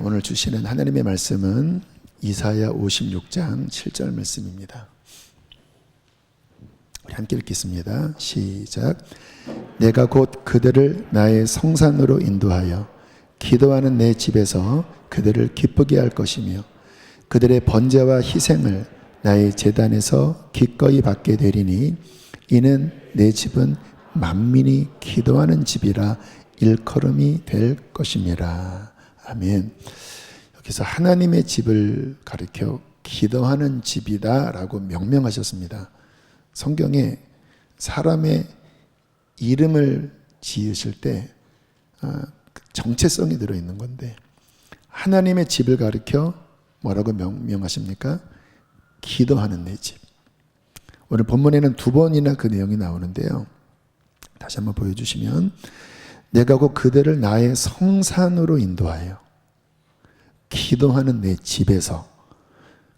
오늘 주시는 하나님의 말씀은 이사야 56장 7절 말씀입니다. 우리 함께 읽겠습니다. 시작. 내가 곧 그들을 나의 성산으로 인도하여 기도하는 내 집에서 그들을 기쁘게 할 것이며 그들의 번제와 희생을 나의 제단에서 기꺼이 받게 되리니 이는 내 집은 만민이 기도하는 집이라 일컬음이 될 것임이라. 아멘. 여기서 하나님의 집을 가리켜 기도하는 집이다 라고 명명하셨습니다. 성경에 사람의 이름을 지으실 때 정체성이 들어있는 건데 하나님의 집을 가리켜 뭐라고 명명하십니까? 기도하는 내 집. 오늘 본문에는 두 번이나 그 내용이 나오는데요. 다시 한번 보여주시면 내가 곧 그들을 나의 성산으로 인도하여 기도하는 내 집에서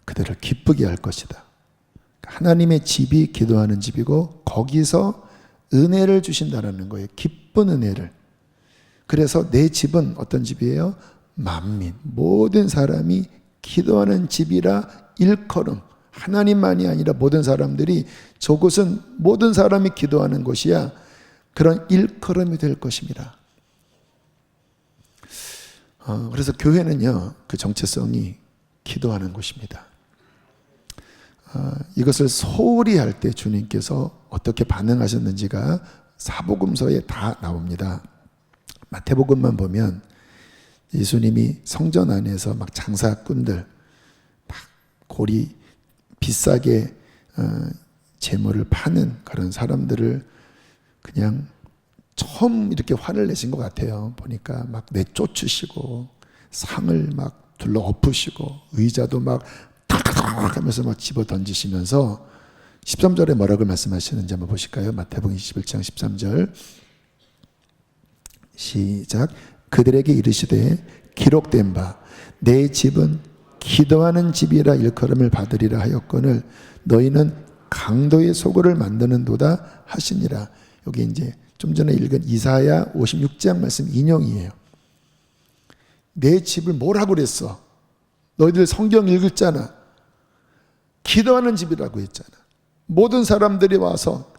그들을 기쁘게 할 것이다. 하나님의 집이 기도하는 집이고 거기서 은혜를 주신다는 거예요. 기쁜 은혜를. 그래서 내 집은 어떤 집이에요? 만민, 모든 사람이 기도하는 집이라 일컬음. 하나님만이 아니라 모든 사람들이 저곳은 모든 사람이 기도하는 곳이야. 그런 일컬음이 될 것입니다. 그래서 교회는요, 그 정체성이 기도하는 곳입니다. 이것을 소홀히 할 때 주님께서 어떻게 반응하셨는지가 사복음서에 다 나옵니다. 마태복음만 보면 예수님이 성전 안에서 막 장사꾼들, 막 고리 비싸게 재물을 파는 그런 사람들을 그냥 처음 이렇게 화를 내신 것 같아요. 보니까 막 내쫓으시고 상을 막 둘러 엎으시고 의자도 막 탁탁탁 하면서 막 집어 던지시면서 13절에 뭐라고 말씀하시는지 한번 보실까요? 마태복음 21장 13절 시작. 그들에게 이르시되 기록된 바 내 집은 기도하는 집이라 일컬음을 받으리라 하였거늘 너희는 강도의 소굴을 만드는도다 하시니라. 여기 이제 좀 전에 읽은 이사야 56장 말씀 인용이에요. 내 집을 뭐라고 그랬어? 너희들 성경 읽었잖아. 기도하는 집이라고 했잖아. 모든 사람들이 와서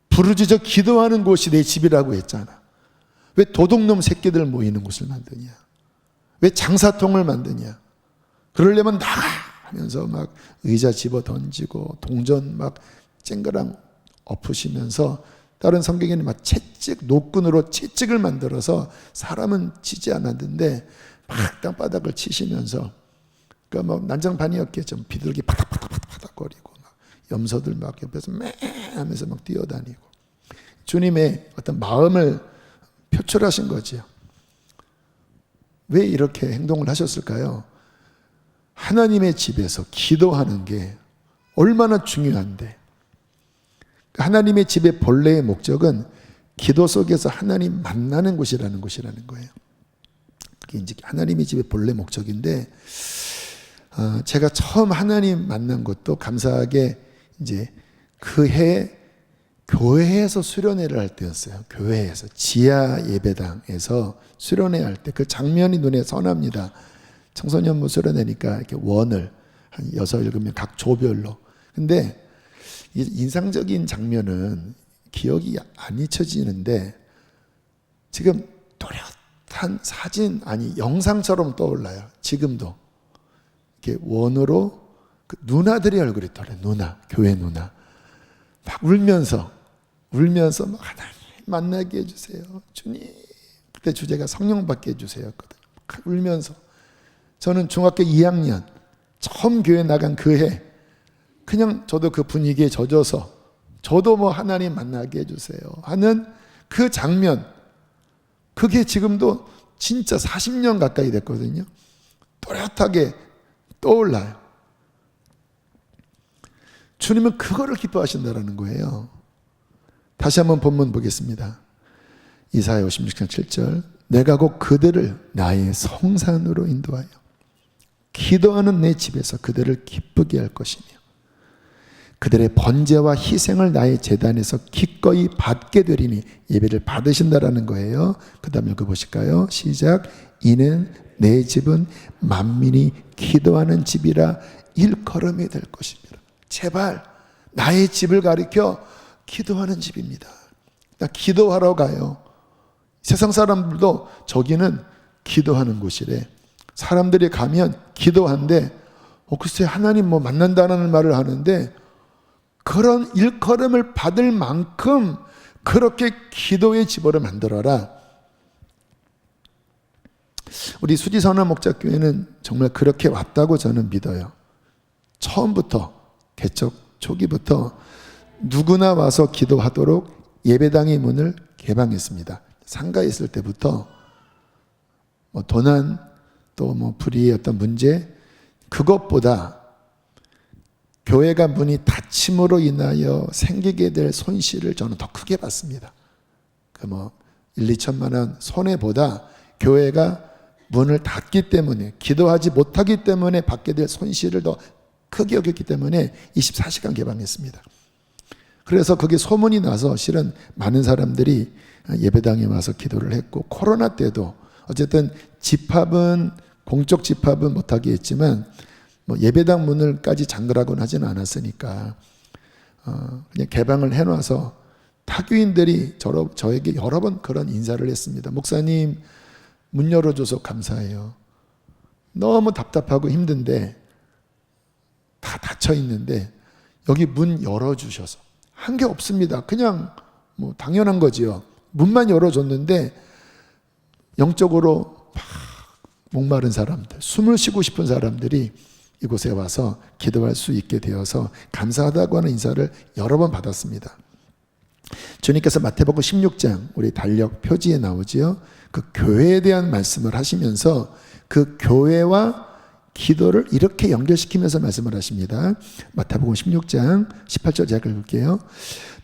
부르짖어 기도하는 곳이 내 집이라고 했잖아. 왜 도둑놈 새끼들 모이는 곳을 만드냐? 왜 장사통을 만드냐? 그러려면 나가! 하면서 막 의자 집어 던지고 동전 막 쨍그랑 엎으시면서 다른 성경에는 막 채찍, 노끈으로 채찍을 만들어서 사람은 치지 않았는데 막 땅바닥을 치시면서 그러니까 뭐 난장판이었겠죠. 비둘기 파닥파닥파닥거리고 막 염소들 막 옆에서 매 하면서 막 뛰어다니고 주님의 어떤 마음을 표출하신 거지요. 왜 이렇게 행동을 하셨을까요? 하나님의 집에서 기도하는 게 얼마나 중요한데 하나님의 집의 본래의 목적은 기도 속에서 하나님 만나는 곳이라는 거예요. 그게 이제 하나님의 집의 본래 목적인데 제가 처음 하나님 만난 것도 감사하게 이제 그 해 교회에서 수련회를 할 때였어요. 교회에서 지하 예배당에서 수련회 할 때 그 장면이 눈에 선합니다. 청소년부 수련회니까 이렇게 원을 한 6, 7명 각 조별로. 근데 인상적인 장면은 기억이 안 잊혀지는데 지금 또렷한 사진 아니 영상처럼 떠올라요. 지금도 이렇게 원으로 그 누나들의 얼굴이 떠올라요. 누나, 교회 누나 막 울면서 막 하나님 만나게 해주세요. 주님. 그때 주제가 성령 받게 해주세요였거든요. 막 울면서 저는 중학교 2학년 처음 교회 나간 그 해 그냥 저도 그 분위기에 젖어서 저도 뭐 하나님 만나게 해주세요 하는 그 장면 그게 지금도 진짜 40년 가까이 됐거든요. 또렷하게 떠올라요. 주님은 그거를 기뻐하신다는 거예요. 다시 한번 본문 보겠습니다. 이사야 56장 7절 내가 곧 그들을 나의 성산으로 인도하여 기도하는 내 집에서 그들을 기쁘게 할 것이며 그들의 번제와 희생을 나의 제단에서 기꺼이 받게 되리니 예배를 받으신다라는 거예요. 그 다음 읽어보실까요? 시작. 이는 내 집은 만민이 기도하는 집이라 일컬음이 될 것입니다. 제발 나의 집을 가리켜 기도하는 집입니다. 나 기도하러 가요. 세상 사람들도 저기는 기도하는 곳이래. 사람들이 가면 기도한데 글쎄 하나님 뭐 만난다는 말을 하는데 그런 일컬음을 받을 만큼 그렇게 기도의 집으로 만들어라. 우리 수지선화 목자교회는 정말 그렇게 왔다고 저는 믿어요. 처음부터 개척 초기부터 누구나 와서 기도하도록 예배당의 문을 개방했습니다. 상가에 있을 때부터 도난 또 불의의 어떤 문제 그것보다 교회가 문이 닫힘으로 인하여 생기게 될 손실을 저는 더 크게 봤습니다. 1, 2천만 원 손해보다 교회가 문을 닫기 때문에 기도하지 못하기 때문에 받게 될 손실을 더 크게 여겼기 때문에 24시간 개방했습니다. 그래서 그게 소문이 나서 실은 많은 사람들이 예배당에 와서 기도를 했고 코로나 때도 어쨌든 집합은 공적 집합은 못하게 했지만 예배당 문을까지 잠그라고는 하지는 않았으니까 그냥 개방을 해놔서 타교인들이 저에게 여러 번 그런 인사를 했습니다. 목사님 문 열어줘서 감사해요. 너무 답답하고 힘든데 다 닫혀 있는데 여기 문 열어주셔서 한 게 없습니다. 그냥 당연한 거지요. 문만 열어줬는데 영적으로 막 목마른 사람들, 숨을 쉬고 싶은 사람들이 이곳에 와서 기도할 수 있게 되어서 감사하다고 하는 인사를 여러 번 받았습니다. 주님께서 마태복음 16장 우리 달력 표지에 나오지요. 그 교회에 대한 말씀을 하시면서 그 교회와 기도를 이렇게 연결시키면서 말씀을 하십니다. 마태복음 16장 18절 제가 읽을게요.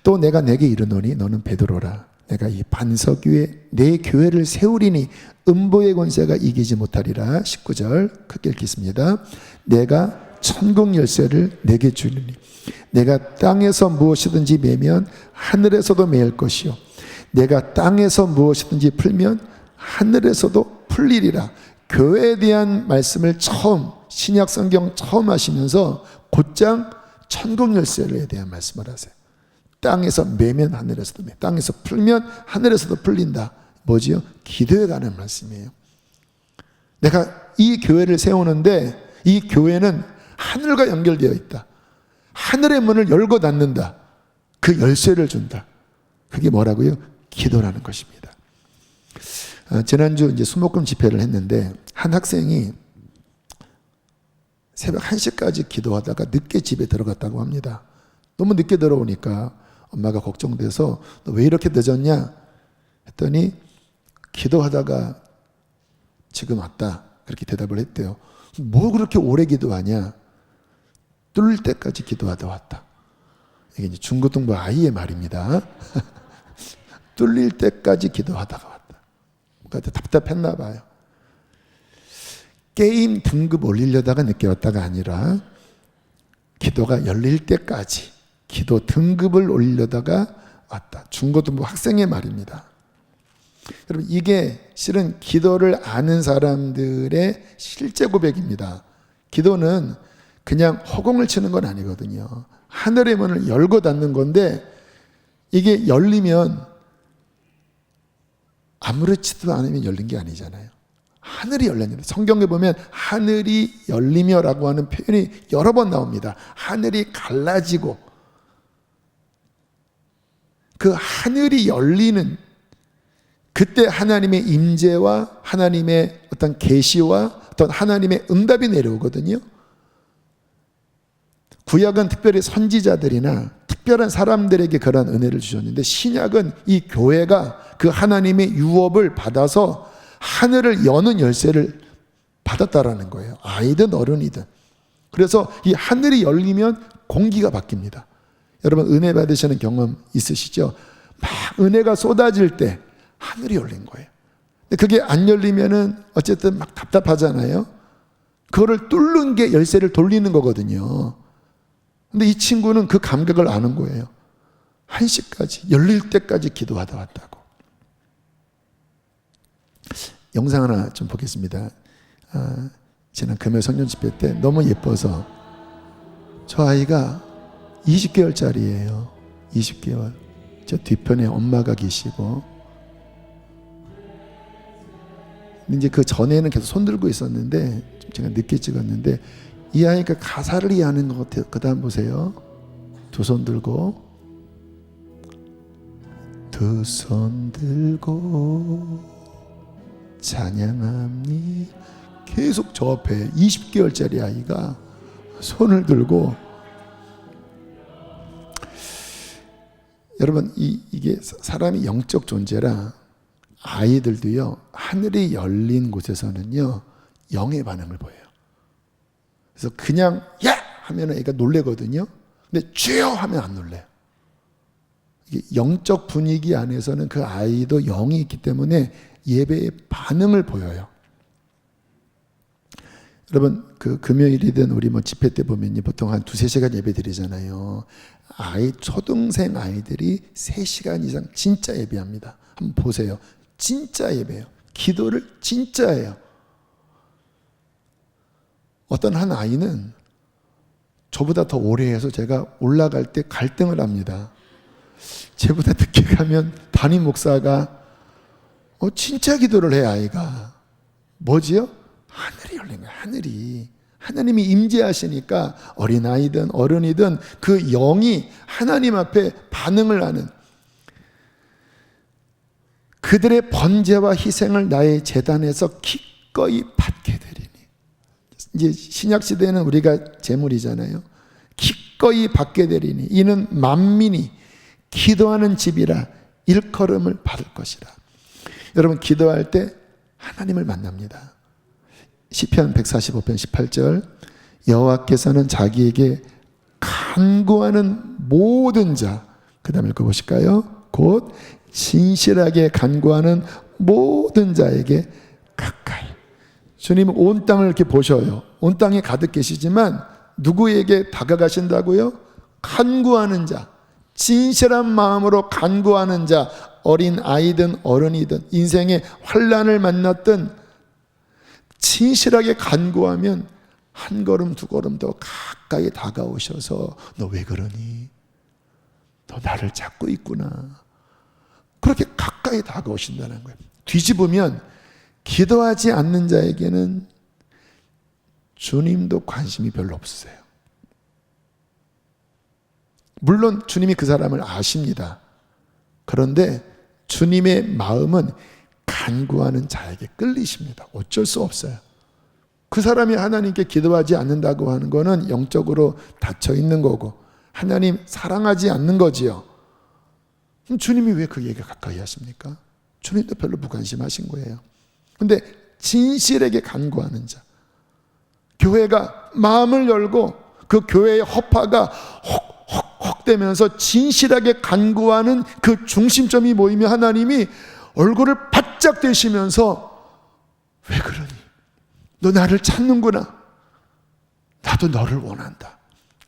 또 내가 내게 이르노니 너는 베드로라. 내가 이 반석 위에 내 교회를 세우리니 음보의 권세가 이기지 못하리라. 19절 크게 읽겠습니다. 내가 천국 열쇠를 내게 주리니 내가 땅에서 무엇이든지 매면 하늘에서도 매일 것이요 내가 땅에서 무엇이든지 풀면 하늘에서도 풀리리라. 교회에 대한 말씀을 처음 신약 성경 처음 하시면서 곧장 천국 열쇠에 대한 말씀을 하세요. 땅에서 매면 하늘에서도 매, 땅에서 풀면 하늘에서도 풀린다. 뭐지요? 기도에 관한 말씀이에요. 내가 이 교회를 세우는데 이 교회는 하늘과 연결되어 있다. 하늘의 문을 열고 닫는다. 그 열쇠를 준다. 그게 뭐라고요? 기도라는 것입니다. 지난주 이제 수목금 집회를 했는데 한 학생이 새벽 1시까지 기도하다가 늦게 집에 들어갔다고 합니다. 너무 늦게 들어오니까 엄마가 걱정돼서 너 왜 이렇게 늦었냐 했더니 기도하다가 지금 왔다 그렇게 대답을 했대요. 뭐 그렇게 오래 기도하냐? 뚫릴 때까지 기도하다 왔다. 이게 이제 중고등부 아이의 말입니다. 뚫릴 때까지 기도하다가 왔다. 뭔가 답답했나 봐요. 게임 등급 올리려다가 늦게 왔다가 아니라 기도가 열릴 때까지 기도 등급을 올리려다가 왔다. 중고등부 학생의 말입니다. 여러분 이게 실은 기도를 아는 사람들의 실제 고백입니다. 기도는 그냥 허공을 치는 건 아니거든요. 하늘의 문을 열고 닫는 건데 이게 열리면 아무렇지도 않으면 열린 게 아니잖아요. 하늘이 열렸는데 성경에 보면 하늘이 열리며라고 하는 표현이 여러 번 나옵니다. 하늘이 갈라지고 그 하늘이 열리는 그때 하나님의 임재와 하나님의 어떤 계시와 어떤 하나님의 응답이 내려오거든요. 구약은 특별히 선지자들이나 특별한 사람들에게 그런 은혜를 주셨는데 신약은 이 교회가 그 하나님의 유업을 받아서 하늘을 여는 열쇠를 받았다라는 거예요. 아이든 어른이든. 그래서 이 하늘이 열리면 공기가 바뀝니다. 여러분 은혜 받으시는 경험 있으시죠? 막 은혜가 쏟아질 때 하늘이 열린 거예요. 근데 그게 안 열리면은 어쨌든 막 답답하잖아요. 그거를 뚫는 게 열쇠를 돌리는 거거든요. 근데 이 친구는 그 감각을 아는 거예요. 1시까지 열릴 때까지 기도하다 왔다고. 영상 하나 좀 보겠습니다. 지난 금요 성령 집회 때 너무 예뻐서, 저 아이가 20개월짜리예요. 20개월. 저 뒤편에 엄마가 계시고, 이제 그 전에는 계속 손 들고 있었는데 좀 제가 늦게 찍었는데, 이 아이가 가사를 이해하는 것 같아요. 그 다음 보세요. 두 손 들고, 두 손 들고 찬양합니다. 계속 저 앞에 20개월짜리 아이가 손을 들고, 여러분 이게 사람이 영적 존재라 아이들도요, 하늘이 열린 곳에서는요 영의 반응을 보여요. 그래서 그냥 야! 하면 애가 놀래거든요. 근데 주여! 하면 안 놀래요. 이게 영적 분위기 안에서는 그 아이도 영이 있기 때문에 예배의 반응을 보여요. 여러분 그 금요일이든 우리 뭐 집회 때 보면요, 보통 한 2-3시간 예배 드리잖아요. 초등생 아이들이 3시간 이상 진짜 예배합니다. 한번 보세요. 진짜 예배예요. 기도를 진짜 해요. 어떤 한 아이는 저보다 더 오래 해서 제가 올라갈 때 갈등을 합니다. 쟤보다 늦게 가면 담임 목사가 진짜 기도를 해. 아이가 뭐지요? 하늘이 열린 거예요. 하늘이. 하나님이 임재하시니까 어린아이든 어른이든 그 영이 하나님 앞에 반응을 하는, 그들의 번제와 희생을 나의 제단에서 기꺼이 받게 되리니. 이제 신약시대에는 우리가 제물이잖아요. 기꺼이 받게 되리니 이는 만민이 기도하는 집이라 일컬음을 받을 것이라. 여러분 기도할 때 하나님을 만납니다. 시편 145편 18절, 여호와께서는 자기에게 간구하는 모든 자, 그 다음에 읽어보실까요? 곧 진실하게 간구하는 모든 자에게 가까이. 주님은 온 땅을 이렇게 보셔요. 온 땅에 가득 계시지만 누구에게 다가가신다고요? 간구하는 자, 진실한 마음으로 간구하는 자, 어린 아이든 어른이든 인생의 환난을 만났든 진실하게 간구하면 한 걸음 두 걸음 더 가까이 다가오셔서 너 왜 그러니? 너 나를 찾고 있구나. 그렇게 가까이 다가오신다는 거예요. 뒤집으면 기도하지 않는 자에게는 주님도 관심이 별로 없으세요. 물론 주님이 그 사람을 아십니다. 그런데 주님의 마음은 간구하는 자에게 끌리십니다. 어쩔 수 없어요. 그 사람이 하나님께 기도하지 않는다고 하는 것은 영적으로 닫혀 있는 거고 하나님 사랑하지 않는 거지요. 그럼 주님이 왜 그에게 가까이 하십니까? 주님도 별로 무관심하신 거예요. 근데 진실에게 간구하는 자, 교회가 마음을 열고 그 교회의 허파가 헉 되면서 진실하게 간구하는 그 중심점이 모이면 하나님이 얼굴을 바짝 대시면서 왜 그러니? 너 나를 찾는구나. 나도 너를 원한다.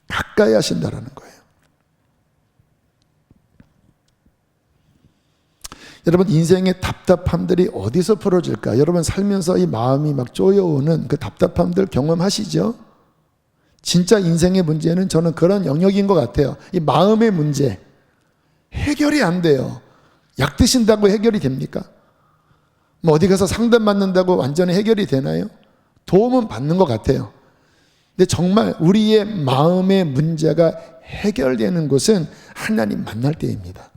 가까이 하신다라는 거예요. 여러분 인생의 답답함들이 어디서 풀어질까? 여러분 살면서 이 마음이 막 쪼여오는 그 답답함들 경험하시죠? 진짜 인생의 문제는 저는 그런 영역인 것 같아요. 이 마음의 문제 해결이 안 돼요. 약 드신다고 해결이 됩니까? 뭐 어디 가서 상담 받는다고 완전히 해결이 되나요? 도움은 받는 것 같아요. 근데 정말 우리의 마음의 문제가 해결되는 곳은 하나님 만날 때입니다.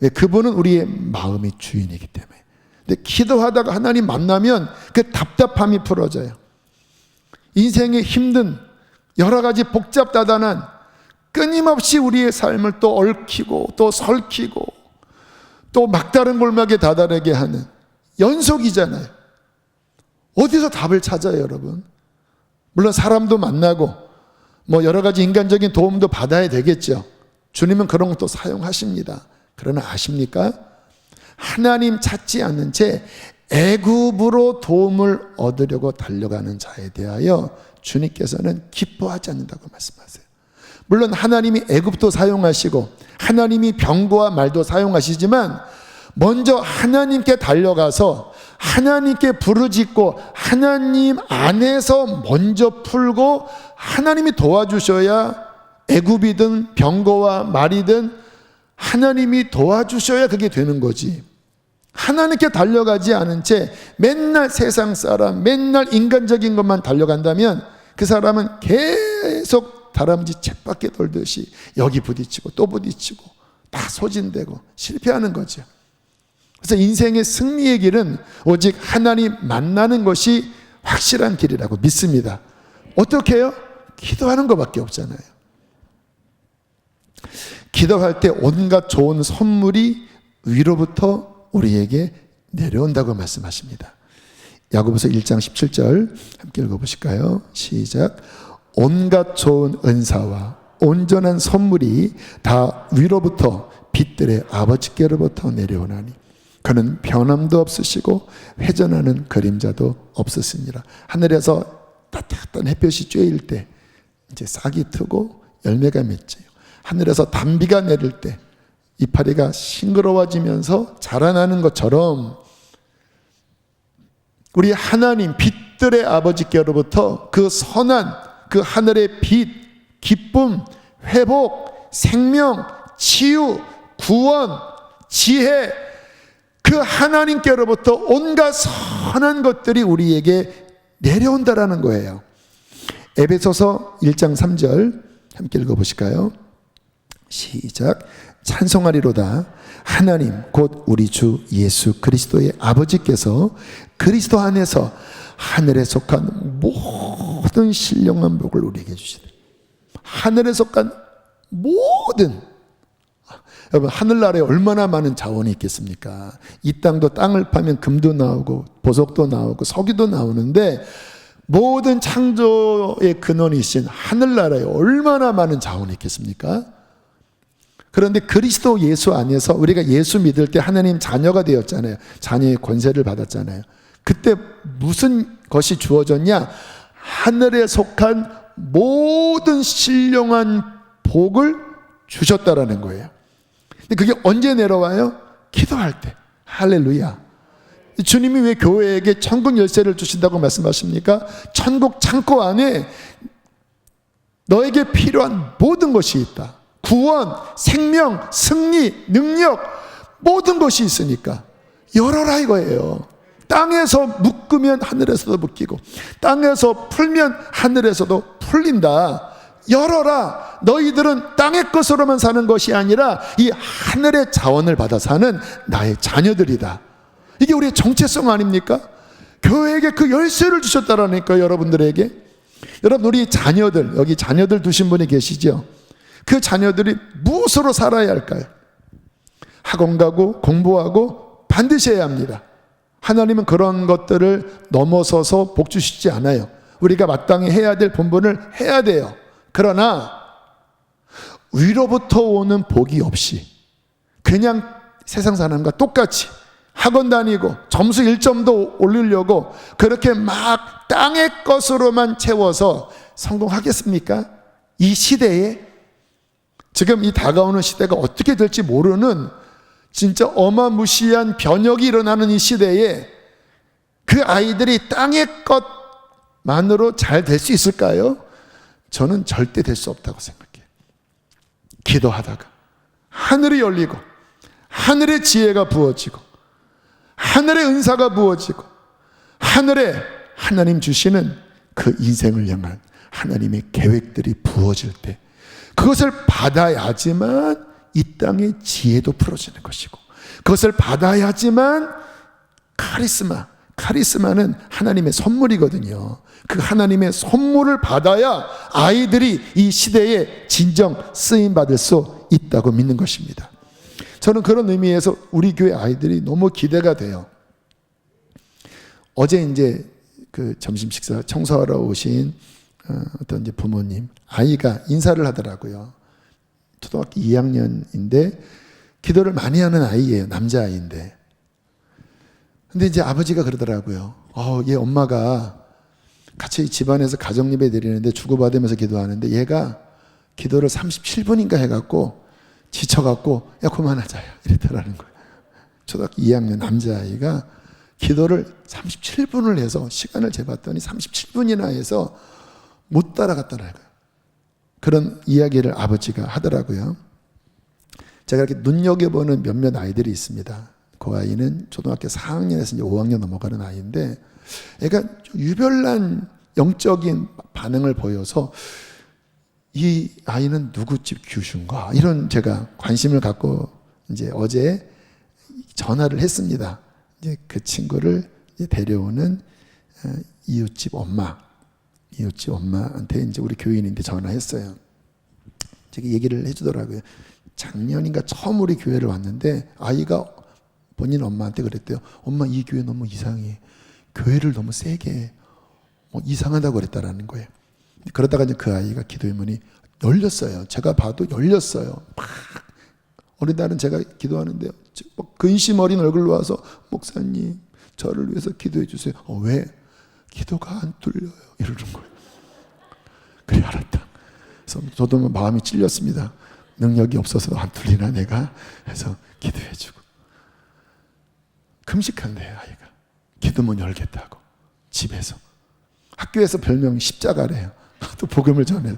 왜? 그분은 우리의 마음의 주인이기 때문에. 근데 기도하다가 하나님 만나면 그 답답함이 풀어져요. 인생의 힘든 여러 가지 복잡다단한 끊임없이 우리의 삶을 또 얽히고 또 설키고 또 막다른 골목에 다다르게 하는 연속이잖아요. 어디서 답을 찾아요, 여러분? 물론 사람도 만나고 뭐 여러 가지 인간적인 도움도 받아야 되겠죠. 주님은 그런 것도 사용하십니다. 그러나 아십니까? 하나님 찾지 않는 채 애굽으로 도움을 얻으려고 달려가는 자에 대하여 주님께서는 기뻐하지 않는다고 말씀하세요. 물론 하나님이 애굽도 사용하시고 하나님이 병거와 말도 사용하시지만 먼저 하나님께 달려가서 하나님께 부르짖고 하나님 안에서 먼저 풀고 하나님이 도와주셔야, 애굽이든 병거와 말이든 하나님이 도와주셔야 그게 되는 거지. 하나님께 달려가지 않은 채 맨날 세상 사람, 맨날 인간적인 것만 달려간다면 그 사람은 계속 다람쥐 쳇바퀴 돌듯이 여기 부딪히고 또 부딪히고 다 소진되고 실패하는 거죠. 그래서 인생의 승리의 길은 오직 하나님 만나는 것이 확실한 길이라고 믿습니다. 어떻게 해요? 기도하는 것밖에 없잖아요. 기도할 때 온갖 좋은 선물이 위로부터 우리에게 내려온다고 말씀하십니다. 야고보서 1장 17절 함께 읽어보실까요? 시작. 온갖 좋은 은사와 온전한 선물이 다 위로부터 빛들의 아버지께로부터 내려오나니 그는 변함도 없으시고 회전하는 그림자도 없으시니라. 하늘에서 따뜻한 햇볕이 쬐일 때 이제 싹이 트고 열매가 맺혀요. 하늘에서 단비가 내릴 때 이파리가 싱그러워지면서 자라나는 것처럼 우리 하나님 빛들의 아버지께로부터 그 선한 그 하늘의 빛, 기쁨, 회복, 생명, 치유, 구원, 지혜, 그 하나님께로부터 온갖 선한 것들이 우리에게 내려온다라는 거예요. 에베소서 1장 3절 함께 읽어보실까요? 시작. 찬송하리로다. 하나님 곧 우리 주 예수 그리스도의 아버지께서 그리스도 안에서 하늘에 속한 모든 신령한 복을 우리에게 주시되, 하늘에 속한 모든, 여러분 하늘나라에 얼마나 많은 자원이 있겠습니까? 이 땅도 땅을 파면 금도 나오고 보석도 나오고 석유도 나오는데 모든 창조의 근원이신 하늘나라에 얼마나 많은 자원이 있겠습니까? 그런데 그리스도 예수 안에서 우리가 예수 믿을 때 하나님 자녀가 되었잖아요. 자녀의 권세를 받았잖아요. 그때 무슨 것이 주어졌냐? 하늘에 속한 모든 신령한 복을 주셨다라는 거예요. 근데 그게 언제 내려와요? 기도할 때. 할렐루야. 주님이 왜 교회에게 천국 열쇠를 주신다고 말씀하십니까? 천국 창고 안에 너에게 필요한 모든 것이 있다. 구원, 생명, 승리, 능력, 모든 것이 있으니까 열어라 이거예요. 땅에서 묶으면 하늘에서도 묶이고 땅에서 풀면 하늘에서도 풀린다. 열어라. 너희들은 땅의 것으로만 사는 것이 아니라 이 하늘의 자원을 받아 사는 나의 자녀들이다. 이게 우리의 정체성 아닙니까? 교회에게 그 열쇠를 주셨다라니까. 여러분들에게. 여러분 우리 자녀들, 여기 자녀들 두신 분이 계시죠? 그 자녀들이 무엇으로 살아야 할까요? 학원 가고 공부하고 반드시 해야 합니다. 하나님은 그런 것들을 넘어서서 복 주시지 않아요. 우리가 마땅히 해야 될 본분을 해야 돼요. 그러나 위로부터 오는 복이 없이 그냥 세상 사람과 똑같이 학원 다니고 점수 1점도 올리려고 그렇게 막 땅의 것으로만 채워서 성공하겠습니까? 이 시대에, 지금 이 다가오는 시대가 어떻게 될지 모르는 진짜 어마무시한 변혁이 일어나는 이 시대에 그 아이들이 땅의 것만으로 잘 될 수 있을까요? 저는 절대 될 수 없다고 생각해요. 기도하다가 하늘이 열리고 하늘의 지혜가 부어지고 하늘의 은사가 부어지고 하늘에 하나님 주시는 그 인생을 향한 하나님의 계획들이 부어질 때 그것을 받아야지만 이 땅의 지혜도 풀어지는 것이고, 그것을 받아야지만 카리스마는 하나님의 선물이거든요. 그 하나님의 선물을 받아야 아이들이 이 시대에 진정 쓰임받을 수 있다고 믿는 것입니다. 저는 그런 의미에서 우리 교회 아이들이 너무 기대가 돼요. 어제 이제 그 점심 식사 청소하러 오신 어떤 이제 부모님 아이가 인사를 하더라고요. 초등학교 2학년인데 기도를 많이 하는 아이예요. 남자아이인데. 근데 이제 아버지가 그러더라고요. 얘 엄마가 같이 집안에서 가정예배 드리는데 주고받으면서 기도하는데 얘가 기도를 37분인가 해갖고 지쳐갖고 그만하자요. 이랬더라는 거예요. 초등학교 2학년 남자아이가 기도를 37분을 해서 시간을 재봤더니 37분이나 해서 못 따라갔더라고요. 그런 이야기를 아버지가 하더라고요. 제가 이렇게 눈여겨보는 몇몇 아이들이 있습니다. 그 아이는 초등학교 4학년에서 이제 5학년 넘어가는 아이인데 애가 유별난 영적인 반응을 보여서 이 아이는 누구 집 규슈인가 이런 제가 관심을 갖고 이제 어제 전화를 했습니다. 이제 그 친구를 이제 데려오는 이웃집 엄마한테 이제 우리 교인인데 전화했어요. 제가 얘기를 해주더라고요. 작년인가 처음 우리 교회를 왔는데 아이가 본인 엄마한테 그랬대요. 엄마 이 교회 너무 이상해. 교회를 너무 세게 해. 이상하다고 그랬다라는 거예요. 그러다가 이제 그 아이가 기도의 문이 열렸어요. 제가 봐도 열렸어요. 막 어느 날은 제가 기도하는데요. 근심 어린 얼굴로 와서 목사님 저를 위해서 기도해 주세요. 왜? 기도가 안 뚫려요. 이러는 거예요. 그래 알았다. 그래서 저도 마음이 찔렸습니다. 능력이 없어서 안 뚫리나 내가 해서 기도해 주고 금식한대요. 아이가 기도문 열겠다고 집에서 학교에서 별명 십자가래요. 또 복음을 전해.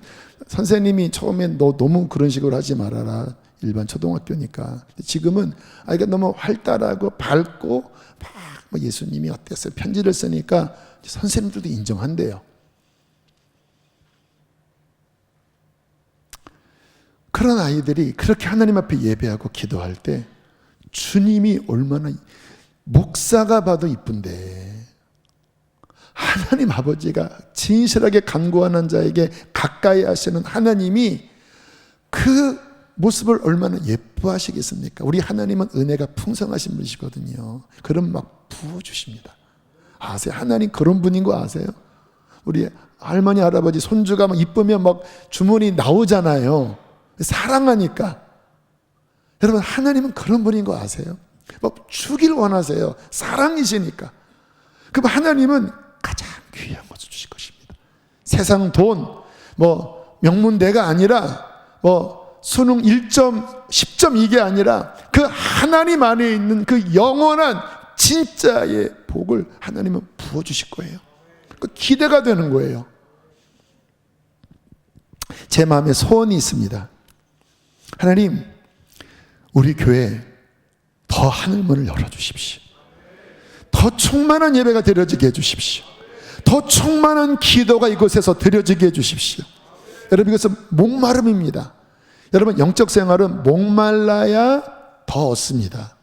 선생님이 처음엔 너 너무 그런 식으로 하지 말아라. 일반 초등학교니까. 지금은 아이가 너무 활달하고 밝고 막 예수님이 어땠어요? 편지를 쓰니까 선생님들도 인정한대요. 그런 아이들이 그렇게 하나님 앞에 예배하고 기도할 때 주님이 얼마나 목사가 봐도 이쁜데 하나님 아버지가 진실하게 간구하는 자에게 가까이 하시는 하나님이 그 모습을 얼마나 예뻐하시겠습니까? 우리 하나님은 은혜가 풍성하신 분이시거든요. 그럼 막 부어주십니다. 아세요? 하나님 그런 분인 거 아세요? 우리 할머니 할아버지 손주가 막 이쁘면 막 주머니 나오잖아요. 사랑하니까. 여러분 하나님은 그런 분인 거 아세요? 막 주길 원하세요. 사랑이시니까. 그럼 하나님은 가장 귀한 것을 주실 것입니다. 세상 돈, 명문대가 아니라 수능 1점, 10점 이게 아니라 그 하나님 안에 있는 그 영원한 진짜의 복을 하나님은 부어주실 거예요. 그 기대가 되는 거예요. 제 마음에 소원이 있습니다. 하나님, 우리 교회 더 하늘문을 열어주십시오. 더 충만한 예배가 드려지게 해주십시오. 더 충만한 기도가 이곳에서 드려지게 해주십시오. 여러분 이것은 목마름입니다. 여러분 영적 생활은 목말라야 더 얻습니다.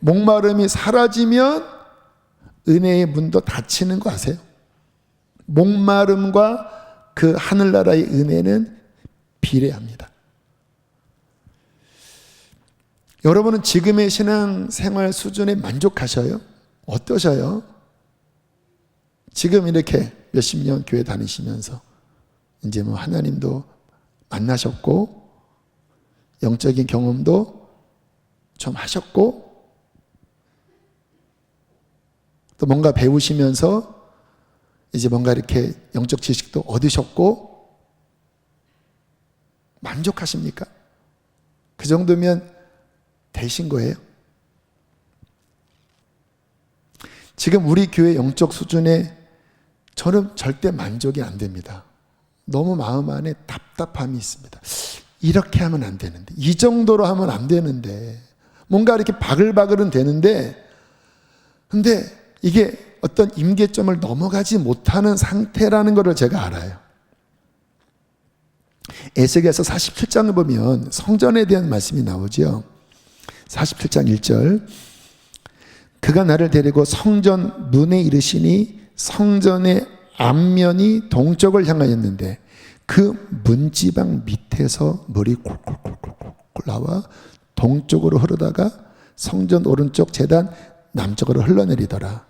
목마름이 사라지면 은혜의 문도 닫히는 거 아세요? 목마름과 그 하늘나라의 은혜는 비례합니다. 여러분은 지금의 신앙생활 수준에 만족하셔요? 어떠셔요? 지금 이렇게 몇십 년 교회 다니시면서 이제 하나님도 만나셨고 영적인 경험도 좀 하셨고 또 뭔가 배우시면서 이제 뭔가 이렇게 영적 지식도 얻으셨고 만족하십니까? 그 정도면 되신 거예요? 지금 우리 교회 영적 수준에 저는 절대 만족이 안 됩니다. 너무 마음 안에 답답함이 있습니다. 이렇게 하면 안 되는데, 이 정도로 하면 안 되는데, 뭔가 이렇게 바글바글은 되는데, 근데 이게 어떤 임계점을 넘어가지 못하는 상태라는 것을 제가 알아요. 에스겔서 47장을 보면 성전에 대한 말씀이 나오죠. 47장 1절 그가 나를 데리고 성전 문에 이르시니 성전의 앞면이 동쪽을 향하였는데 그 문지방 밑에서 물이 콜콜콜콜 나와 동쪽으로 흐르다가 성전 오른쪽 제단 남쪽으로 흘러내리더라.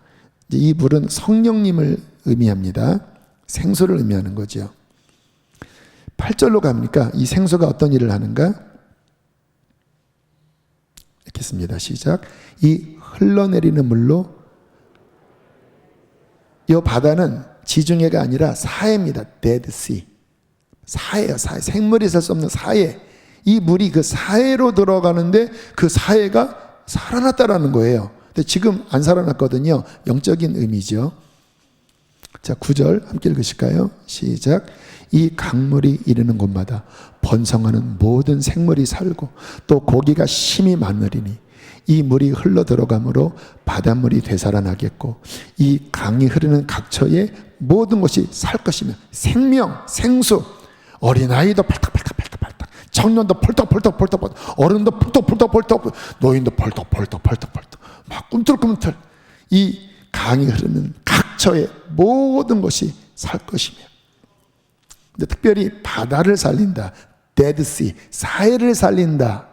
이 물은 성령님을 의미합니다. 생수를 의미하는 거죠. 8절로 가니까 이 생수가 어떤 일을 하는가? 읽겠습니다. 시작. 이 흘러내리는 물로 이 바다는 지중해가 아니라 사해입니다. Dead Sea. 사해요. 사해. 생물이 있을 수 없는 사해. 이 물이 그 사해로 들어가는데 그 사해가 살아났다라는 거예요. 근데 지금 안 살아났거든요. 영적인 의미죠. 자, 9절 함께 읽으실까요? 시작. 이 강물이 이르는 곳마다 번성하는 모든 생물이 살고 또 고기가 심히 많으리니 이 물이 흘러 들어가므로 바닷물이 되살아나겠고 이 강이 흐르는 각처에 모든 것이 살 것이며 생명, 생수, 어린아이도 팔딱팔딱, 청년도 펄떡펄떡, 어른도 펄떡펄떡, 노인도 펄떡펄떡, 막 꿈틀꿈틀 이 강이 흐르는 각처에 모든 것이 살 것이며, 근데 특별히 바다를 살린다. 데드씨, 사해를 살린다.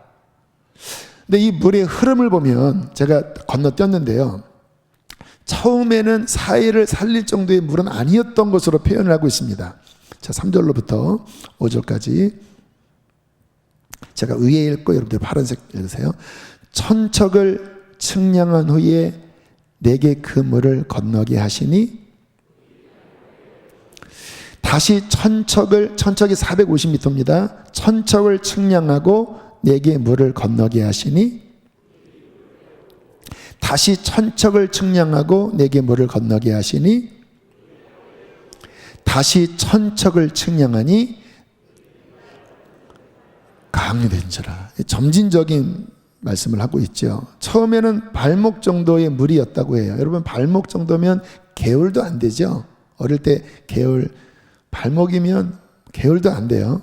근데 이 물의 흐름을 보면 제가 건너뛰었는데요. 처음에는 사해를 살릴 정도의 물은 아니었던 것으로 표현을 하고 있습니다. 자, 3절로부터 5절까지 제가 위에 읽고 여러분들 파란색 읽으세요. 천척을 측량한 후에 내게 그 물을 건너게 하시니 다시 천척이 450m입니다. 천척을 측량하고 내게 물을 건너게 하시니 다시 천척을 측량하고 내게 물을 건너게 하시니 다시 천척을 측량하니 강이 된지라. 점진적인 말씀을 하고 있죠. 처음에는 발목 정도의 물이었다고 해요. 여러분, 발목 정도면 개울도 안 되죠. 어릴 때 개울 발목이면 개울도 안 돼요.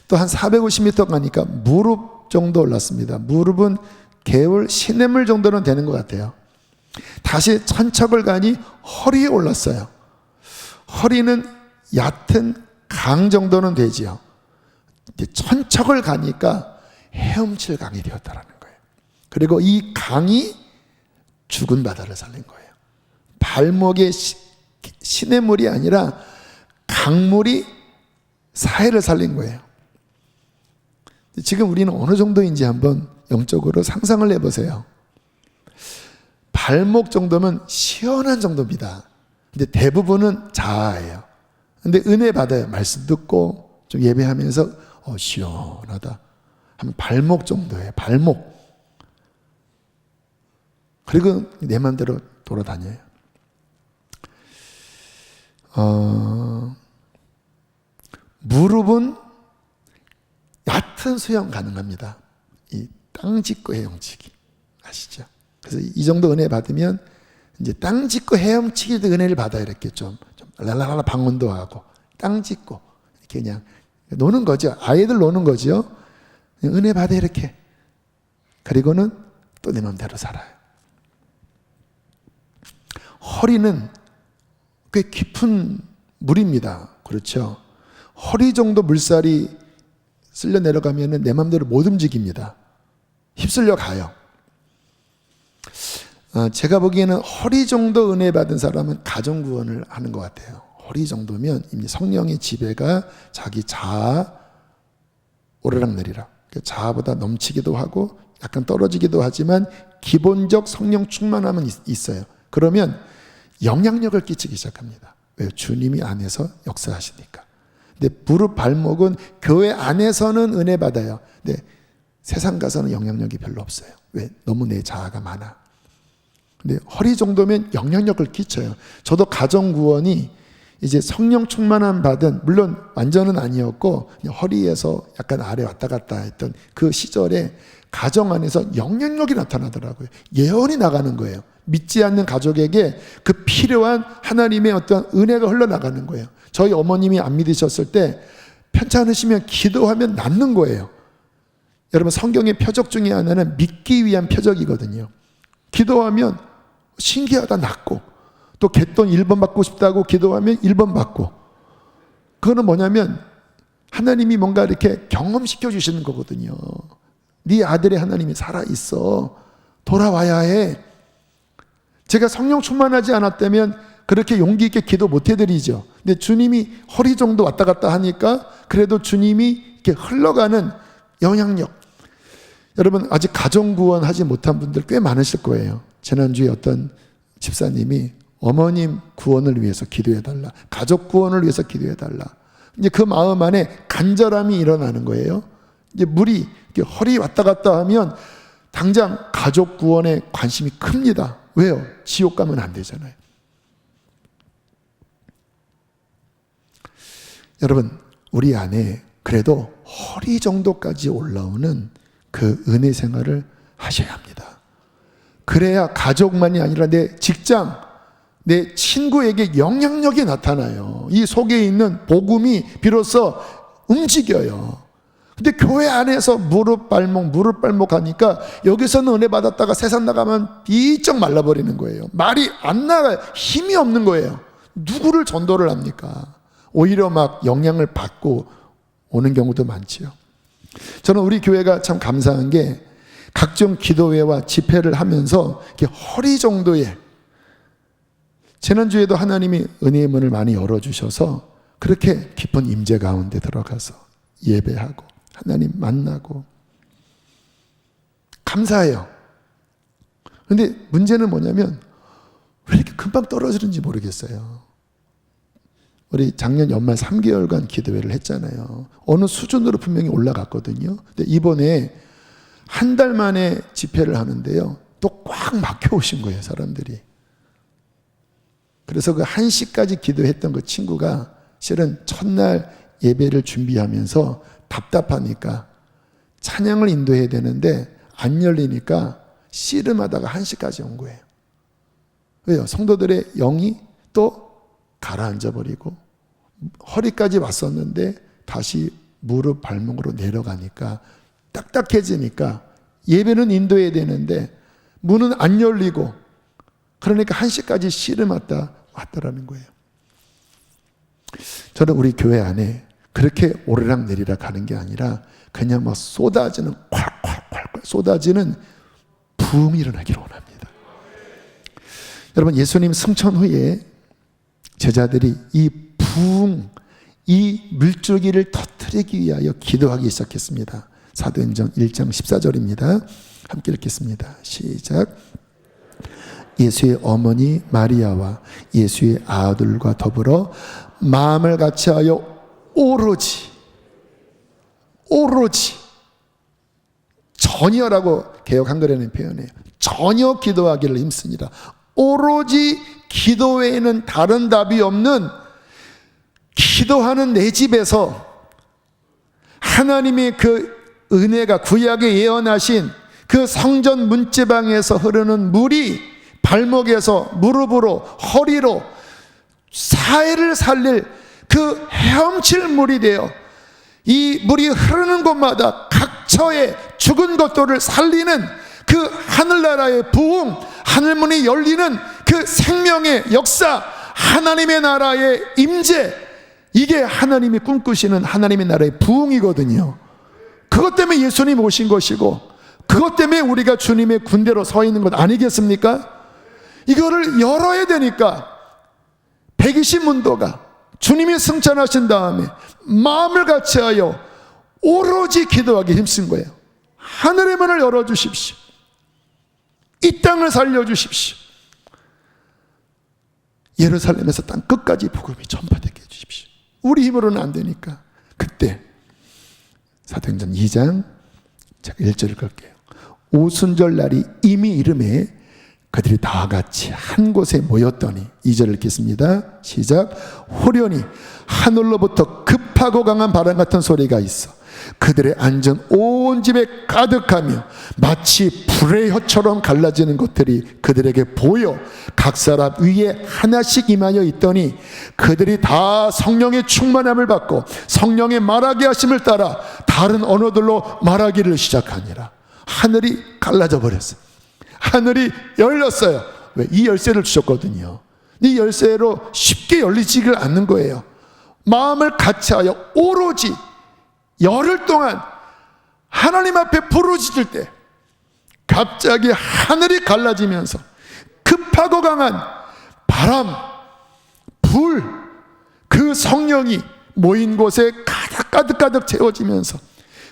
또 한 450m 가니까 무릎 정도 올랐습니다. 무릎은 개울 시냇물 정도는 되는 것 같아요. 다시 천척을 가니 허리에 올랐어요. 허리는 얕은 강 정도는 되지요. 천척을 가니까 헤엄칠 강이 되었다라는 거예요. 그리고 이 강이 죽은 바다를 살린 거예요. 발목의 시냇물이 아니라 강물이 사해를 살린 거예요. 지금 우리는 어느 정도인지 한번 영적으로 상상을 해보세요. 발목 정도면 시원한 정도입니다. 근데 대부분은 자아예요. 근데 은혜 받아요. 말씀 듣고 좀 예배하면서 시원하다 하면 발목 정도예요. 발목. 그리고 내 맘대로 돌아다녀요. 무릎은 얕은 수영 가능합니다. 이 땅 짚고 헤엄치기 아시죠? 그래서 이 정도 은혜 받으면 이제 땅 짚고 헤엄치기도 은혜를 받아요. 이렇게 좀 랄랄라 방언도 하고 땅 짚고 이렇게 그냥 노는 거죠. 아이들 노는 거죠. 은혜 받아 이렇게. 그리고는 또 내 마음대로 살아요. 허리는 꽤 깊은 물입니다. 그렇죠? 허리 정도 물살이 쓸려 내려가면 내 마음대로 못 움직입니다. 휩쓸려 가요. 제가 보기에는 허리 정도 은혜 받은 사람은 가정구원을 하는 것 같아요. 허리 정도면 이미 성령의 지배가 자기 자아 오르락내리락, 자아보다 넘치기도 하고 약간 떨어지기도 하지만 기본적 성령 충만함은 있어요. 그러면 영향력을 끼치기 시작합니다. 왜요? 주님이 안에서 역사하시니까. 근데 무릎 발목은 교회 안에서는 은혜 받아요. 근데 세상 가서는 영향력이 별로 없어요. 왜? 너무 내 자아가 많아. 근데 허리 정도면 영향력을 끼쳐요. 저도 가정구원이 이제 성령 충만함 받은, 물론 완전은 아니었고 허리에서 약간 아래 왔다 갔다 했던 그 시절에 가정 안에서 영향력이 나타나더라고요. 예언이 나가는 거예요. 믿지 않는 가족에게 그 필요한 하나님의 어떤 은혜가 흘러나가는 거예요. 저희 어머님이 안 믿으셨을 때 편찮으시면 기도하면 낫는 거예요. 여러분, 성경의 표적 중에 하나는 믿기 위한 표적이거든요. 기도하면 신기하다 낫고, 또 개돈 1번 받고 싶다고 기도하면 1번 받고. 그거는 뭐냐면 하나님이 뭔가 이렇게 경험시켜 주시는 거거든요. 네 아들의 하나님이 살아있어. 돌아와야 해. 제가 성령 충만하지 않았다면 그렇게 용기 있게 기도 못 해드리죠. 근데 주님이 허리 정도 왔다 갔다 하니까 그래도 주님이 이렇게 흘러가는 영향력. 여러분, 아직 가정구원 하지 못한 분들 꽤 많으실 거예요. 지난주에 어떤 집사님이 어머님 구원을 위해서 기도해달라, 가족 구원을 위해서 기도해달라. 이제 그 마음 안에 간절함이 일어나는 거예요. 이제 물이 이렇게 허리 왔다 갔다 하면 당장 가족 구원에 관심이 큽니다. 왜요? 지옥 가면 안 되잖아요. 여러분, 우리 안에 그래도 허리 정도까지 올라오는 그 은혜 생활을 하셔야 합니다. 그래야 가족만이 아니라 내 직장, 내 친구에게 영향력이 나타나요. 이 속에 있는 복음이 비로소 움직여요. 근데 교회 안에서 무릎 발목 하니까 여기서는 은혜 받았다가 세상 나가면 비쩍 말라버리는 거예요. 말이 안 나가요. 힘이 없는 거예요. 누구를 전도를 합니까? 오히려 막 영향을 받고 오는 경우도 많지요. 저는 우리 교회가 참 감사한 게 각종 기도회와 집회를 하면서 이렇게 허리 정도의, 지난주에도 하나님이 은혜의 문을 많이 열어주셔서 그렇게 깊은 임재 가운데 들어가서 예배하고 하나님 만나고 감사해요. 그런데 문제는 뭐냐면 왜 이렇게 금방 떨어지는지 모르겠어요. 우리 작년 연말 3개월간 기도회를 했잖아요. 어느 수준으로 분명히 올라갔거든요. 근데 이번에 한 달 만에 집회를 하는데요, 또 꽉 막혀 오신 거예요, 사람들이. 그래서 그 1시까지 기도했던 그 친구가 실은 첫날 예배를 준비하면서 답답하니까 찬양을 인도해야 되는데 안 열리니까 씨름하다가 1시까지 온 거예요. 왜요? 성도들의 영이 또 가라앉아 버리고 허리까지 왔었는데 다시 무릎 발목으로 내려가니까 딱딱해지니까 예배는 인도해야 되는데 문은 안 열리고, 그러니까 1시까지 씨름하다 왔더라는 거예요. 저는 우리 교회 안에 그렇게 오르락 내리락 하는 게 아니라 그냥 막 쏟아지는, 콸콸콸 쏟아지는 부흥이 일어나기를 원합니다. 여러분, 예수님 승천 후에 제자들이 이 부흥, 이 물줄기를 터뜨리기 위하여 기도하기 시작했습니다. 사도행전 1장 14절입니다. 함께 읽겠습니다. 시작. 예수의 어머니 마리아와 예수의 아들과 더불어 마음을 같이하여 오로지 전혀라고 개역 한글에는 표현해요. 전혀 기도하기를 힘쓰니라. 오로지 기도 외에는 다른 답이 없는, 기도하는 내 집에서 하나님의 그 은혜가 구약에 예언하신 그 성전 문지방에서 흐르는 물이 발목에서 무릎으로 허리로 사해를 살릴 그 헤엄칠 물이 되어 이 물이 흐르는 곳마다 각처의 죽은 것들을 살리는 그 하늘나라의 부흥, 하늘문이 열리는 그 생명의 역사, 하나님의 나라의 임재, 이게 하나님이 꿈꾸시는 하나님의 나라의 부흥이거든요. 그것 때문에 예수님 오신 것이고, 그것 때문에 우리가 주님의 군대로 서 있는 것 아니겠습니까? 이거를 열어야 되니까 120문도가 주님이 승천하신 다음에 마음을 같이하여 오로지 기도하기 힘쓴 거예요. 하늘의 문을 열어주십시오. 이 땅을 살려주십시오. 예루살렘에서 땅 끝까지 복음이 전파되게 해주십시오. 우리 힘으로는 안 되니까. 그때 사도행전 2장 1절을 끌게요. 오순절 날이 이미 이름에 그들이 다 같이 한 곳에 모였더니, 2절을 읽겠습니다. 시작. 호련히 하늘로부터 급하고 강한 바람 같은 소리가 있어 그들의 앉은 온 집에 가득하며 마치 불의 혀처럼 갈라지는 것들이 그들에게 보여 각 사람 위에 하나씩 임하여 있더니 그들이 다 성령의 충만함을 받고 성령의 말하게 하심을 따라 다른 언어들로 말하기를 시작하니라. 하늘이 갈라져 버렸어요. 하늘이 열렸어요. 왜? 이 열쇠를 주셨거든요. 이 열쇠로 쉽게 열리지를 않는 거예요. 마음을 같이하여 오로지 열흘 동안 하나님 앞에 부르짖을 때 갑자기 하늘이 갈라지면서 급하고 강한 바람, 불, 그 성령이 모인 곳에 가득 채워지면서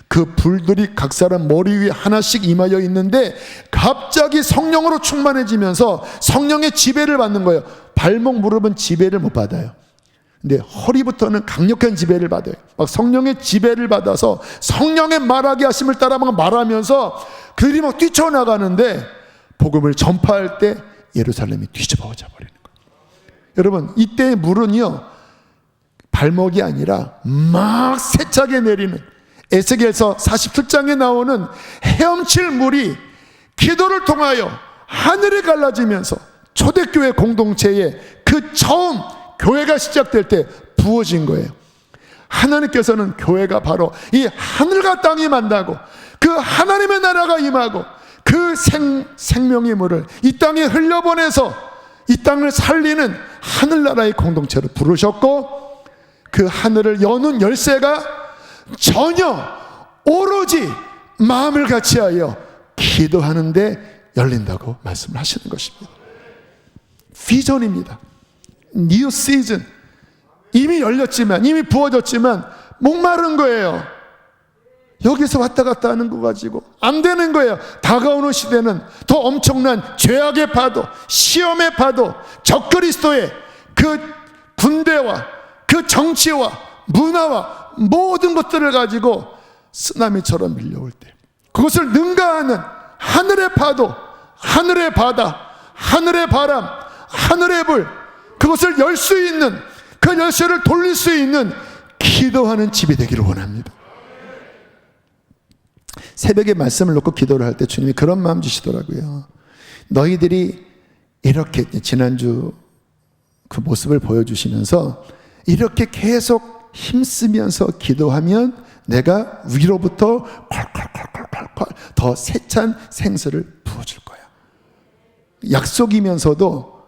그 불들이 각 사람 머리 위에 하나씩 임하여 있는데 갑자기 성령으로 충만해지면서 성령의 지배를 받는 거예요. 발목 무릎은 지배를 못 받아요. 근데 허리부터는 강력한 지배를 받아요. 막 성령의 지배를 받아서 성령의 말하게 하심을 따라 막 말하면서 그들이 막 뛰쳐나가는데 복음을 전파할 때 예루살렘이 뒤집어져 버리는 거예요. 여러분, 이때의 물은요, 발목이 아니라 막 세차게 내리는, 에스겔서 47장에 나오는 헤엄칠 물이 기도를 통하여 하늘에 갈라지면서 초대교회 공동체에 그 처음 교회가 시작될 때 부어진 거예요. 하나님께서는 교회가 바로 이 하늘과 땅이 만나고 그 하나님의 나라가 임하고 그 생명의 물을 이 땅에 흘려보내서 이 땅을 살리는 하늘나라의 공동체로 부르셨고, 그 하늘을 여는 열쇠가 전혀 오로지 마음을 같이하여 기도하는데 열린다고 말씀을 하시는 것입니다. 비전입니다. 뉴 시즌. 이미 열렸지만, 이미 부어졌지만 목마른 거예요. 여기서 왔다 갔다 하는 거 가지고 안 되는 거예요. 다가오는 시대는 더 엄청난 죄악의 파도, 시험의 파도, 적그리스도의 그 군대와 그 정치와 문화와 모든 것들을 가지고 쓰나미처럼 밀려올 때, 그것을 능가하는 하늘의 파도, 하늘의 바다, 하늘의 바람, 하늘의 불, 그것을 열 수 있는, 그 열쇠를 돌릴 수 있는 기도하는 집이 되기를 원합니다. 새벽에 말씀을 놓고 기도를 할 때 주님이 그런 마음 주시더라고요. 너희들이 이렇게, 지난주 그 모습을 보여주시면서 이렇게 계속 힘쓰면서 기도하면 내가 위로부터 콸콸콸콸콸 더 세찬 생수를 부어줄 거야. 약속이면서도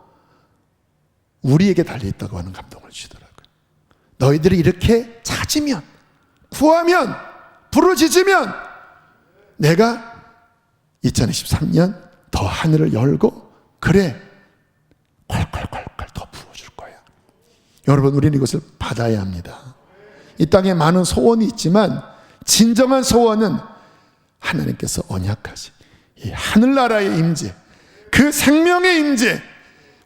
우리에게 달려있다고 하는 감동을 주시더라고요. 너희들이 이렇게 찾으면, 구하면, 부르짖으면 내가 2023년 더 하늘을 열고, 그래, 콸콸콸콸 더 부어줄 거야. 여러분, 우리는 이것을 받아야 합니다. 이 땅에 많은 소원이 있지만 진정한 소원은 하나님께서 언약하신 이 하늘나라의 임재, 그 생명의 임재,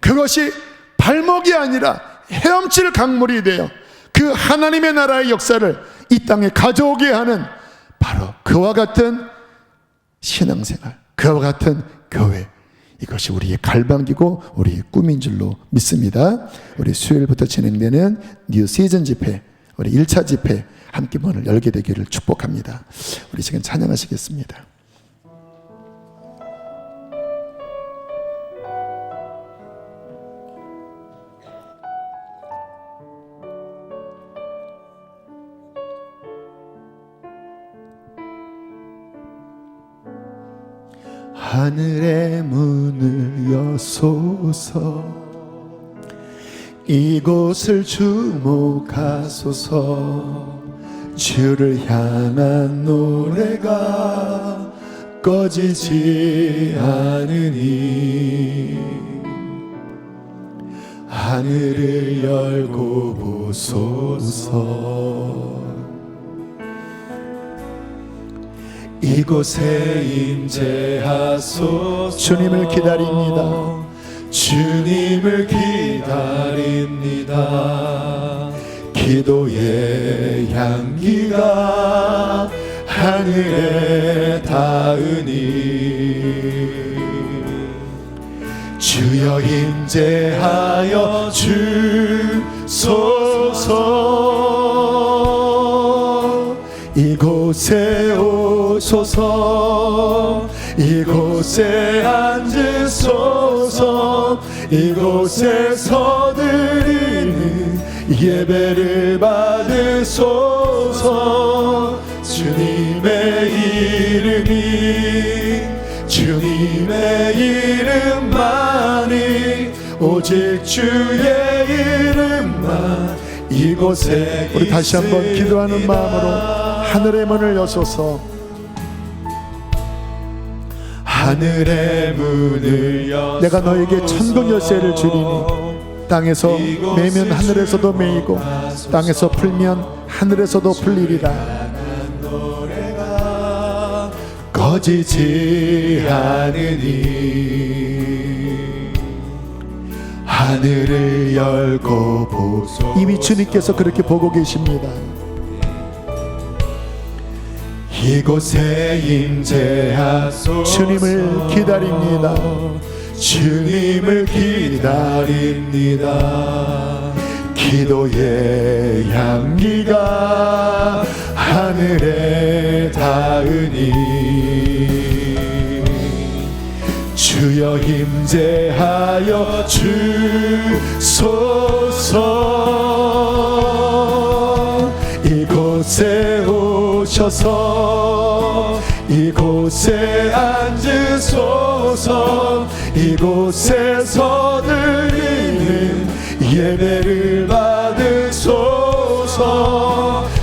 그것이 발목이 아니라 헤엄칠 강물이 되어 그 하나님의 나라의 역사를 이 땅에 가져오게 하는, 바로 그와 같은 신앙생활, 그와 같은 교회, 이것이 우리의 갈망이고 우리의 꿈인 줄로 믿습니다. 우리 수요일부터 진행되는 뉴 시즌 집회, 우리 1차 집회 함께 문을 열게 되기를 축복합니다. 우리 지금 찬양하시겠습니다. 하늘의 문을 여소서, 이곳을 주목하소서. 주를 향한 노래가 꺼지지 않으니 하늘을 열고 보소서. 이곳에 임재하소서. 주님을 기다립니다. 주님을 기다립니다. 기도의 향기가 하늘에 닿으니 주여 임재하여 주소서. 이곳에 오소서. 이곳에 앉으소서. 이곳에서 드리는 예배를 받으소서. 주님의 이름만이, 오직 주의 이름만 이곳에 우리 다시 한번 기도하는 마음으로 하늘의 문을 여소서. 하늘의 문을 여소서. 내가 너에게 천국 열쇠를 주리니 땅에서 매면 하늘에서도 매이고 땅에서 풀면 하늘에서도 풀리리라. 꺼지지 않으니 하늘을 열고 보소. 이미 주님께서 그렇게 보고 계십니다. 이곳에 임재하소서. 주님을 기다립니다. 주님을 기다립니다. 기도의 향기가 하늘에 닿으니 주여 임재하여 주소서. 이곳에 오셔서 이곳에 앉으소서. 이곳에서 드리는 예배를 받으소서.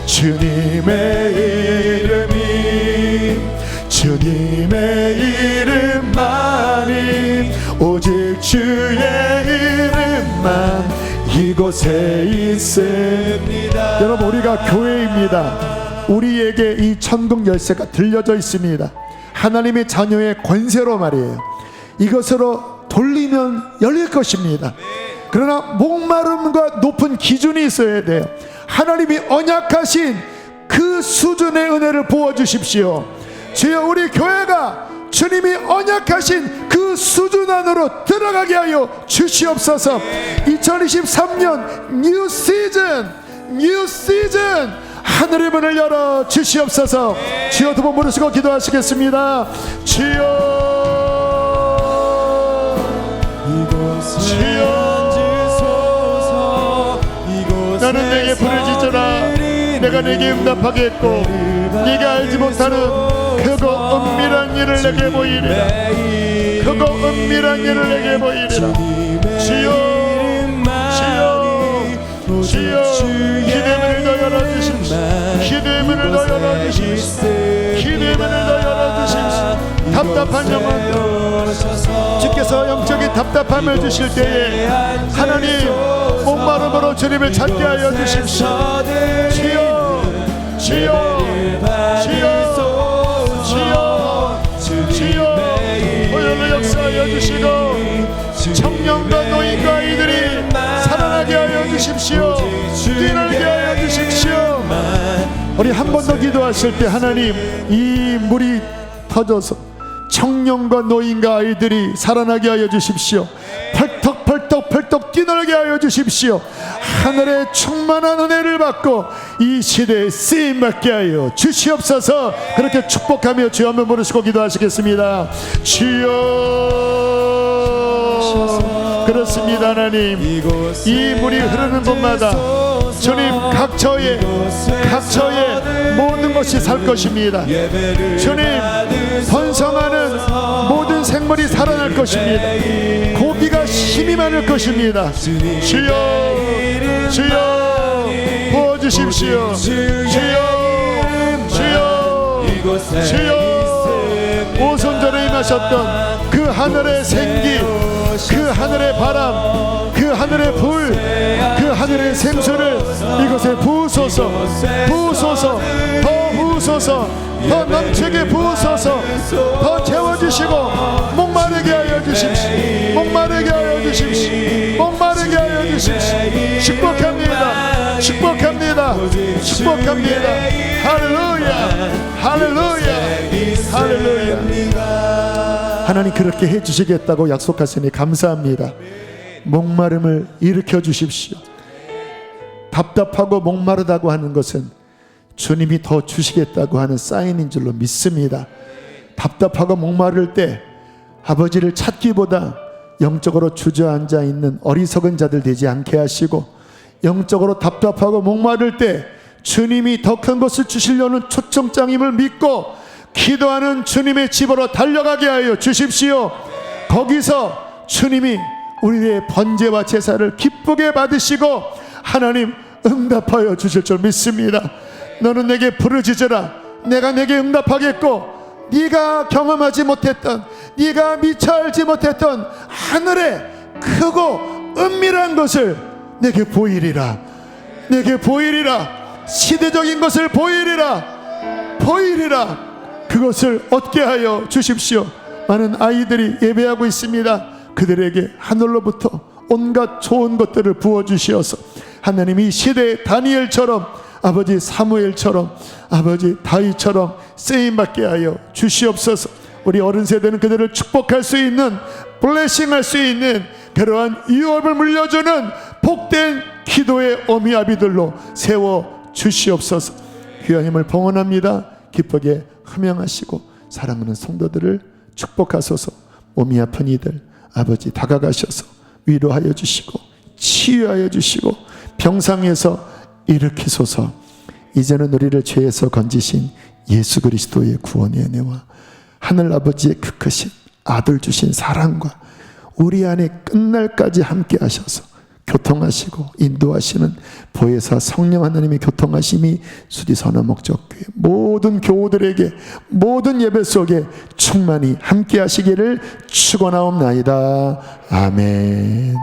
주님의 이름만이 오직 주의 이름만 이곳에 있습니다. 여러분, 우리가 교회입니다. 우리에게 이 천국 열쇠가 들려져 있습니다. 하나님의 자녀의 권세로 말이에요. 이것으로 돌리면 열릴 것입니다. 그러나 목마름과 높은 기준이 있어야 돼요. 하나님이 언약하신 그 수준의 은혜를 부어주십시오. 주여, 우리 교회가 주님이 언약하신 그 수준 안으로 들어가게 하여 주시옵소서. 2023년 뉴 시즌 하늘의 문을 열어 주시옵소서. 주여, 두 번 부르시고 기도하시겠습니다. 주여, 나는 내게 부르짖으라. 내가 내게 응답하겠고 네가 알지 못하는 크고 은밀한 일을 내게 보이리라. 크고 은밀한 일을 내게 보이리라. 주여, 기도의 문을 더 열어주십시오. 기도의 문을 더 열어주십시오. 기도의 문을 더 열어주십시오. 답답한 영혼, 주께서 영적인 답답함을 주실 때에 하나님 목마름으로 주님을 찾게 하여 주십시오. 주여, 오늘도 역사하여 주시고 청년과 노인과 아이들이 살아나게 하여 주십시오. 뛰놀게 하여 주십시오. 우리 한 번 더 기도하실 때 하나님, 이 물이 터져서 청년과 노인과 아이들이 살아나게 하여 주십시오. 펄떡 뛰놀게 하여 주십시오. 하늘의 충만한 은혜를 받고 이 시대에 쓰임받게 하여 주시옵소서. 그렇게 축복하며 주여 한번 부르시고 기도하시겠습니다. 주여, 그렇습니다. 하나님, 이 물이 흐르는 곳마다 주님 각처에 모든 것이 살 것입니다. 주님, 번성하는 모든 생물이 살아날 것입니다. 고기가 힘이 많을 것입니다. 주여, 부어주십시오. 주여, 오손절에 임하셨던 그 하늘의 생기, 그 하늘의 바람, 그 하늘의 불, 그 하늘의 생수를 이곳에 부으소서. 더 부으소서. 더 넘치게 부으소서. 더 채워주시고 목마르게 하여 주십시오. 축복합니다. 할렐루야. 하나님, 그렇게 해주시겠다고 약속하시니 감사합니다. 목마름을 일으켜 주십시오. 답답하고 목마르다고 하는 것은 주님이 더 주시겠다고 하는 사인인 줄로 믿습니다. 답답하고 목마를 때 아버지를 찾기보다 영적으로 주저앉아 있는 어리석은 자들 되지 않게 하시고, 영적으로 답답하고 목마를 때 주님이 더 큰 것을 주시려는 초청장임을 믿고 기도하는 주님의 집으로 달려가게 하여 주십시오. 거기서 주님이 우리의 번제와 제사를 기쁘게 받으시고 하나님 응답하여 주실 줄 믿습니다. 너는 내게 부르짖으라. 내가 내게 응답하겠고 네가 경험하지 못했던, 네가 미처 알지 못했던 하늘의 크고 은밀한 것을 내게 보이리라. 시대적인 것을 보이리라. 그것을 얻게 하여 주십시오. 많은 아이들이 예배하고 있습니다. 그들에게 하늘로부터 온갖 좋은 것들을 부어주시어서 하나님 이 시대의 다니엘처럼 아버지 사무엘처럼 아버지 다윗처럼 쓰임받게 하여 주시옵소서. 우리 어른 세대는 그들을 축복할 수 있는, 블레싱할 수 있는 그러한 유업을 물려주는 복된 기도의 어미아비들로 세워 주시옵소서. 귀한 힘을 봉헌합니다. 기쁘게 흠양하시고 사랑하는 성도들을 축복하소서. 몸이 아픈 이들 아버지 다가가셔서 위로하여 주시고 치유하여 주시고 병상에서 일으키소서. 이제는 우리를 죄에서 건지신 예수 그리스도의 구원의 은혜와 하늘 아버지의 그 크신 아들 주신 사랑과 우리 안에 끝날까지 함께 하셔서 교통하시고 인도하시는 보혜사 성령 하나님의 교통하심이 수디선화 목적교회 모든 교우들에게 모든 예배 속에 충만히 함께 하시기를 축원하옵나이다. 아멘.